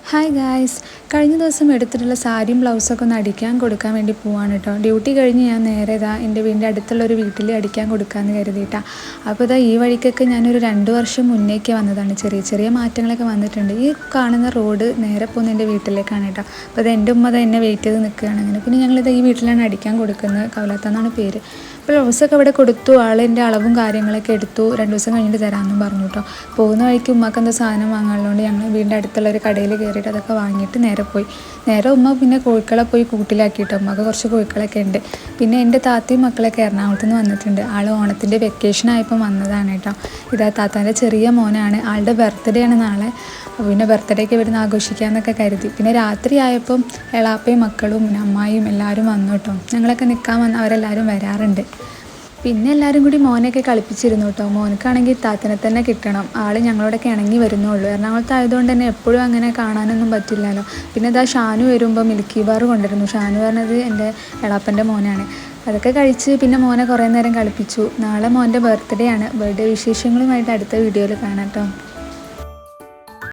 Hi guys, കഴിഞ്ഞ ദിവസം എടുത്തിട്ടുള്ള സാരിയും ബ്ലൗസൊക്കെ ഒന്ന് അടിക്കാൻ കൊടുക്കാൻ വേണ്ടി പോവാണ് കേട്ടോ. ഡ്യൂട്ടി കഴിഞ്ഞ് ഞാൻ നേരെ എൻ്റെ വീടിൻ്റെ അടുത്തുള്ളൊരു വീട്ടിൽ അടിക്കാൻ കൊടുക്കാമെന്ന് കരുതിയിട്ടാണ്. അപ്പോൾ ഈ വഴിക്കൊക്കെ ഞാനൊരു 2 വർഷം മുന്നേക്ക് വന്നതാണ്. ചെറിയ ചെറിയ മാറ്റങ്ങളൊക്കെ വന്നിട്ടുണ്ട്. ഈ കാണുന്ന റോഡ് നേരെ പോകുന്ന എൻ്റെ വീട്ടിലേക്കാണ് കേട്ടോ. അപ്പോൾ എൻ്റെ ഉമ്മ എന്നെ വെയിറ്റ് ചെയ്ത് നിൽക്കുകയാണ്. അങ്ങനെ പിന്നെ ഞങ്ങളിത് ഈ വീട്ടിലാണ് അടിക്കാൻ കൊടുക്കുന്നത്. കവലത്തെന്നാണ് പേര്. അപ്പോൾ ബ്ലൗസൊക്കെ ഇവിടെ കൊടുത്തു. ആളിൻ്റെ അളവും കാര്യങ്ങളൊക്കെ എടുത്തു. 2 ദിവസം കഴിഞ്ഞിട്ട് തരാമെന്നും പറഞ്ഞു കേട്ടോ. പോകുന്ന വഴിക്ക് ഉമ്മക്ക് എന്താ സാധനം വാങ്ങാനുള്ളതുകൊണ്ട് ഞങ്ങൾ വീടിൻ്റെ അടുത്തുള്ള ഒരു കടയിൽ കയറിയിട്ട് അതൊക്കെ വാങ്ങിയിട്ട് നേരെ ഉമ്മ പിന്നെ കോഴിക്കളെ പോയി കൂട്ടിലാക്കിയിട്ട് ഉമ്മക്ക് കുറച്ച് കോഴിക്കളൊക്കെ ഉണ്ട്. പിന്നെ എൻ്റെ താത്തയും മക്കളൊക്കെ എറണാകുളത്ത് നിന്ന് വന്നിട്ടുണ്ട്. ആൾ ഓണത്തിൻ്റെ വെക്കേഷൻ ആയപ്പോൾ വന്നതാണ് കേട്ടോ. ഇതാ താത്താൻ്റെ ചെറിയ മോനാണ്. ആളുടെ ബർത്ത്ഡേ ആണ് നാളെ. അപ്പോൾ പിന്നെ ബർത്ത്ഡേക്ക് ഇവിടുന്ന് ആഘോഷിക്കാമെന്നൊക്കെ കരുതി. പിന്നെ രാത്രി ആയപ്പം എളാപ്പയും മക്കളും പിന്നെ അമ്മായിയും എല്ലാവരും വന്നു കേട്ടോ. ഞങ്ങളൊക്കെ നിൽക്കാൻ വന്ന് അവരെല്ലാവരും വരാറുണ്ട്. പിന്നെ എല്ലാവരും കൂടി മോനെയൊക്കെ കളിപ്പിച്ചിരുന്നു കേട്ടോ. മോനക്കാണെങ്കിൽ താത്തനെ തന്നെ കിട്ടണം. ആൾ ഞങ്ങളോടൊക്കെ ഇണങ്ങി വരുന്നുള്ളൂ. എറണാകുളത്ത് ആയതുകൊണ്ട് തന്നെ എപ്പോഴും അങ്ങനെ കാണാനൊന്നും പറ്റില്ലല്ലോ. പിന്നെ ഇതാ ഷാനു വരുമ്പോൾ മിൽക്കി ബാർ കൊണ്ടിരുന്നു. ഷാനു പറഞ്ഞത് എൻ്റെ എളാപ്പൻ്റെ മോനാണ്. അതൊക്കെ കഴിച്ച് പിന്നെ മോനെ കുറേ നേരം കളിപ്പിച്ചു. നാളെ മോൻ്റെ ബർത്ത്ഡേ ആണ്. ബർത്ത്ഡേ വിശേഷങ്ങളുമായിട്ട് അടുത്ത വീഡിയോയിൽ കാണാം കേട്ടോ.